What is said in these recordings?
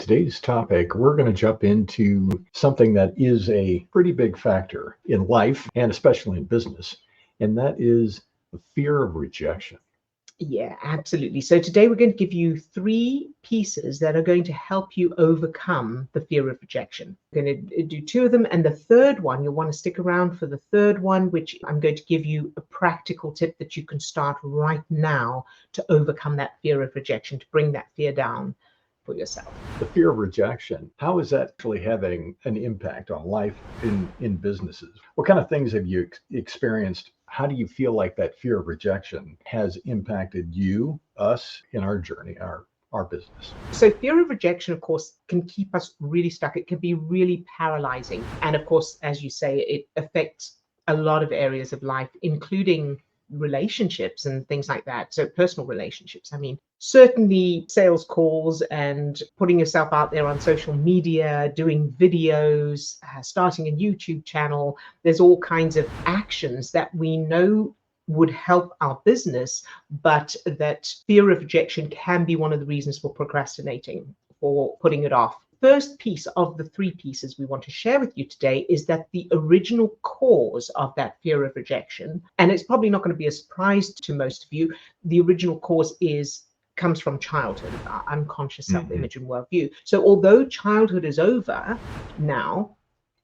today's topic, we're going to jump into something that is a pretty big factor in life and especially in business, and that is the fear of rejection. Yeah, absolutely. So today we're going to give you three pieces that are going to help you overcome the fear of rejection. We're going to do two of them, and the third one, you'll want to stick around for the third one, which I'm going to give you a practical tip that you can start right now to overcome that fear of rejection, to bring that fear down for yourself. The fear of rejection, how is that actually having an impact on life in businesses? What kind of things have you experienced? How do you feel like that fear of rejection has impacted you, us, in our journey, our business? So fear of rejection, of course, can keep us really stuck. It can be really paralyzing. And of course, as you say, it affects a lot of areas of life, including relationships and things like that. So personal relationships. I mean, certainly sales calls and putting yourself out there on social media, doing videos, starting a YouTube channel. There's all kinds of actions that we know would help our business, but that fear of rejection can be one of the reasons for procrastinating, for putting it off. First piece of the three pieces we want to share with you today is that the original cause of that fear of rejection, and it's probably not going to be a surprise to most of you, the original cause comes from childhood, our unconscious self-image and worldview. So although childhood is over now,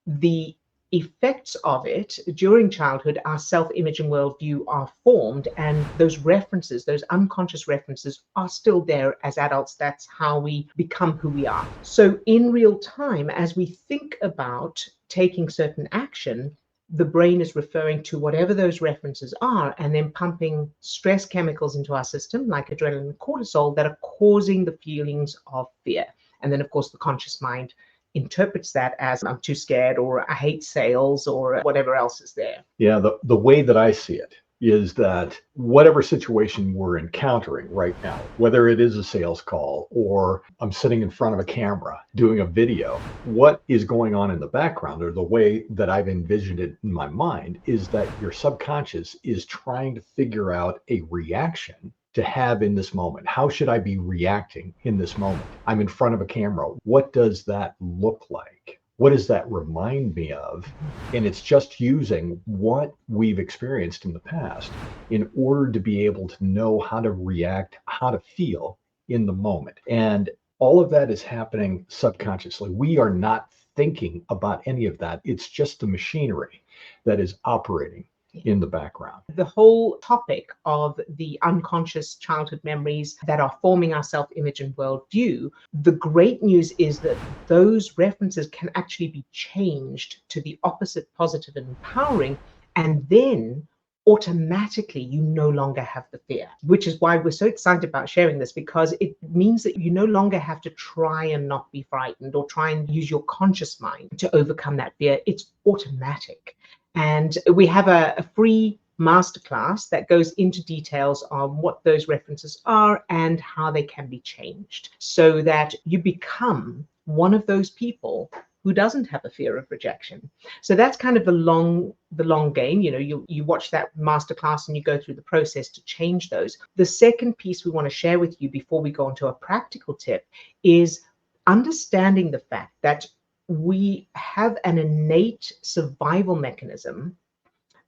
the effects of it during childhood, our self-image and worldview are formed, and those references, those unconscious references, are still there as adults. That's how we become who we are. So in real time, as we think about taking certain action, the brain is referring to whatever those references are and then pumping stress chemicals into our system like adrenaline and cortisol that are causing the feelings of fear. And then of course the conscious mind interprets that as I'm too scared, or I hate sales, or whatever else is there. Yeah, the way that I see it is that whatever situation we're encountering right now, whether it is a sales call or I'm sitting in front of a camera doing a video, what is going on in the background, or the way that I've envisioned it in my mind, is that your subconscious is trying to figure out a reaction to have in this moment. How should I be reacting in this moment? I'm in front of a camera. What does that look like? What does that remind me of? And it's just using what we've experienced in the past in order to be able to know how to react, how to feel in the moment. And all of that is happening subconsciously. We are not thinking about any of that. It's just the machinery that is operating in the background. The whole topic of the unconscious childhood memories that are forming our self-image and worldview, the great news is that those references can actually be changed to the opposite, positive and empowering, and then automatically you no longer have the fear, which is why we're so excited about sharing this, because it means that you no longer have to try and not be frightened or try and use your conscious mind to overcome that fear. It's automatic. And we have a free masterclass that goes into details on what those references are and how they can be changed so that you become one of those people who doesn't have a fear of rejection. So that's kind of the long game. You know, you watch that masterclass and you go through the process to change those. The second piece we want to share with you before we go into a practical tip is understanding the fact that we have an innate survival mechanism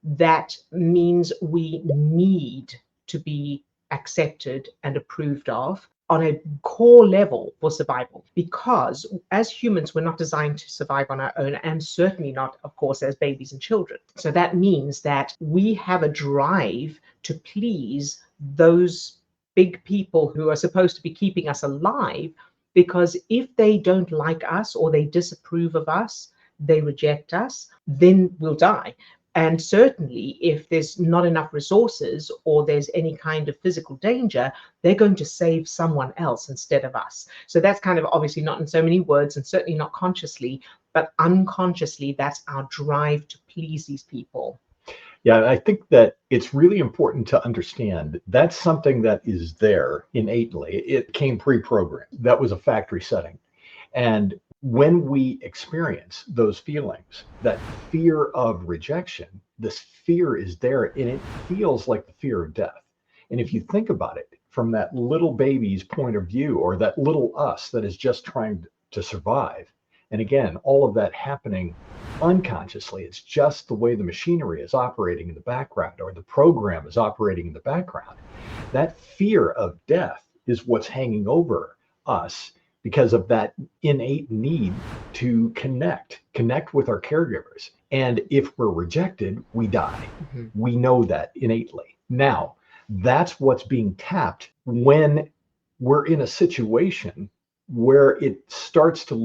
that means we need to be accepted and approved of on a core level for survival, because as humans, we're not designed to survive on our own, and certainly not, of course, as babies and children. So that means that we have a drive to please those big people who are supposed to be keeping us alive, because if they don't like us or they disapprove of us, they reject us, then we'll die. And certainly if there's not enough resources or there's any kind of physical danger, they're going to save someone else instead of us. So that's kind of obviously not in so many words and certainly not consciously, but unconsciously, that's our drive to please these people. Yeah, I think that it's really important to understand that's something that is there innately. It came pre-programmed. That was a factory setting. And when we experience those feelings, that fear of rejection, this fear is there, and it feels like the fear of death. And if you think about it from that little baby's point of view, or that little us that is just trying to survive. And again, all of that happening unconsciously. It's just the way the machinery is operating in the background, or the program is operating in the background. That fear of death is what's hanging over us because of that innate need to connect with our caregivers. And if we're rejected, we die. Mhm. We know that innately. Now, that's what's being tapped when we're in a situation where it starts to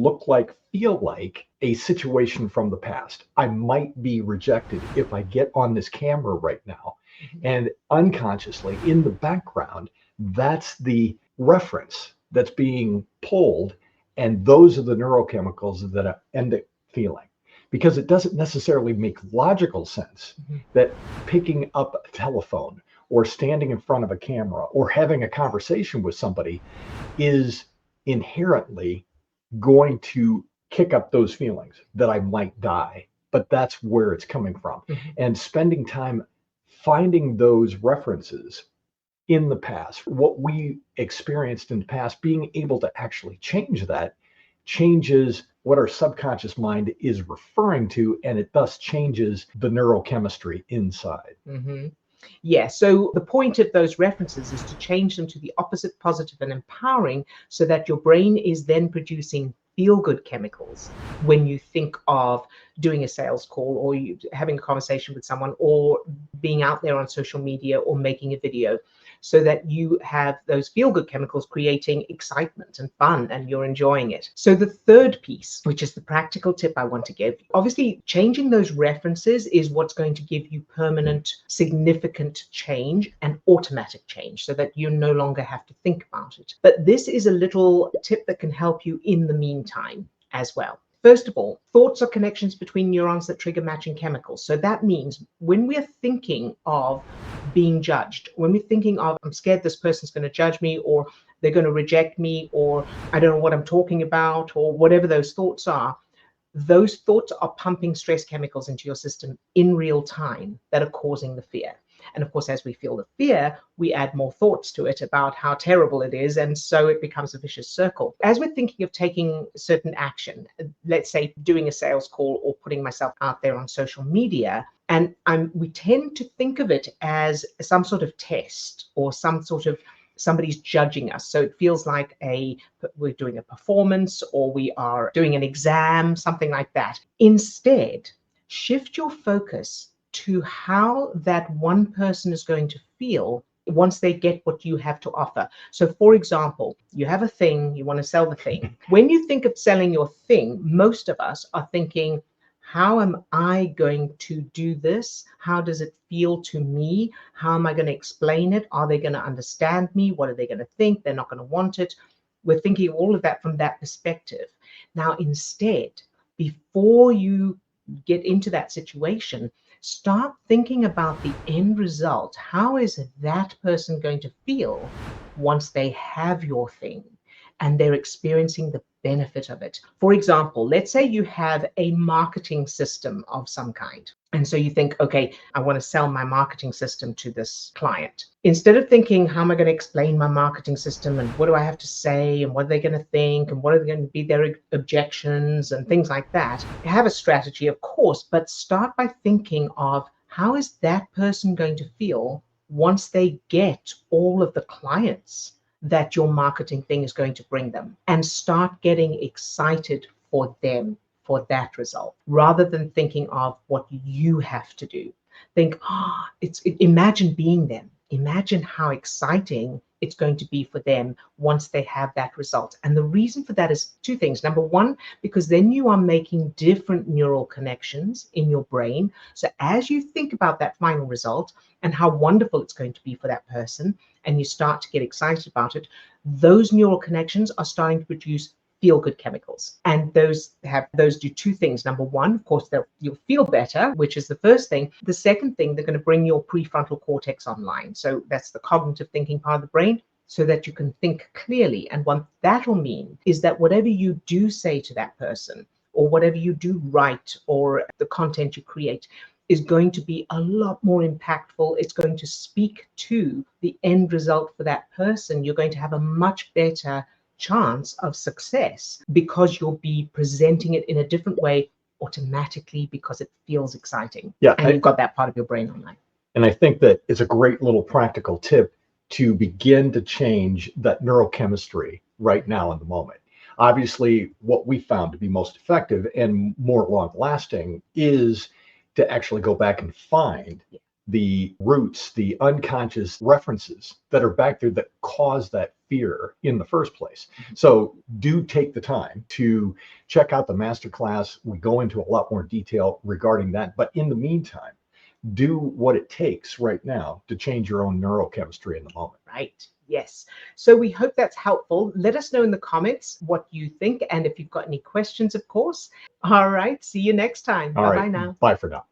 feel like a situation from the past. I might be rejected if I get on this camera right now. And unconsciously, in the background, that's the reference that's being pulled. And those are the neurochemicals that I end up feeling. Because it doesn't necessarily make logical sense that picking up a telephone or standing in front of a camera or having a conversation with somebody is inherently going to kick up those feelings that I might die. But that's where it's coming from. And spending time finding those references in the past, what we experienced in the past, being able to actually change that changes what our subconscious mind is referring to, and it thus changes the neurochemistry inside. Yeah, so the point of those references is to change them to the opposite, positive and empowering, so that your brain is then producing feel-good chemicals when you think of doing a sales call, or you having a conversation with someone, or being out there on social media, or making a video, so that you have those feel-good chemicals creating excitement and fun, and you're enjoying it. So the third piece, which is the practical tip I want to give, obviously changing those references is what's going to give you permanent, significant change and automatic change, so that you no longer have to think about it. But this is a little tip that can help you in the meantime as well. First of all, thoughts are connections between neurons that trigger matching chemicals. So that means when we're thinking of being judged, when we're thinking of, I'm scared this person's going to judge me, or they're going to reject me, or I don't know what I'm talking about, or whatever those thoughts are pumping stress chemicals into your system in real time that are causing the fear. And of course, as we feel the fear, we add more thoughts to it about how terrible it is. And so it becomes a vicious circle. As we're thinking of taking certain action, let's say doing a sales call or putting myself out there on social media, and we tend to think of it as some sort of test, or some sort of somebody's judging us. So it feels like we're doing a performance, or we are doing an exam, something like that. Instead, shift your focus to how that one person is going to feel once they get what you have to offer. So for example, you have a thing, you want to sell the thing. When you think of selling your thing, most of us are thinking, how am I going to do this? How does it feel to me? How am I going to explain it? Are they going to understand me? What are they going to think? They're not going to want it. We're thinking all of that from that perspective. Now, instead, before you get into that situation, start thinking about the end result. How is that person going to feel once they have your thing and they're experiencing the benefit of it? For example, let's say you have a marketing system of some kind. And so you think, okay, I want to sell my marketing system to this client. Instead of thinking, how am I going to explain my marketing system, and what do I have to say, and what are they going to think, and what are going to be their objections, and things like that, have a strategy, of course, but start by thinking of, how is that person going to feel once they get all of the clients that your marketing thing is going to bring them, and start getting excited for them, for that result, rather than thinking of what you have to do. Think, imagine being them. Imagine how exciting it's going to be for them once they have that result. And the reason for that is two things. Number one, because then you are making different neural connections in your brain. So as you think about that final result and how wonderful it's going to be for that person, and you start to get excited about it, those neural connections are starting to produce feel-good chemicals. And those do two things. Number one, of course, you'll feel better, which is the first thing. The second thing, they're going to bring your prefrontal cortex online. So that's the cognitive thinking part of the brain, so that you can think clearly. And what that'll mean is that whatever you do say to that person, or whatever you do write, or the content you create, is going to be a lot more impactful. It's going to speak to the end result for that person. You're going to have a much better chance of success because you'll be presenting it in a different way automatically because it feels exciting. Yeah, And you've got that part of your brain online. and I think that it's a great little practical tip to begin to change that neurochemistry right now in the moment. Obviously, what we found to be most effective and more long lasting is to actually go back and find the roots, the unconscious references that are back there that cause that fear in the first place. So do take the time to check out the masterclass. We go into a lot more detail regarding that. But in the meantime, do what it takes right now to change your own neurochemistry in the moment. Right. Yes. So we hope that's helpful. Let us know in the comments what you think. And if you've got any questions, of course. All right. See you next time. All Bye-bye right. now. Bye for now.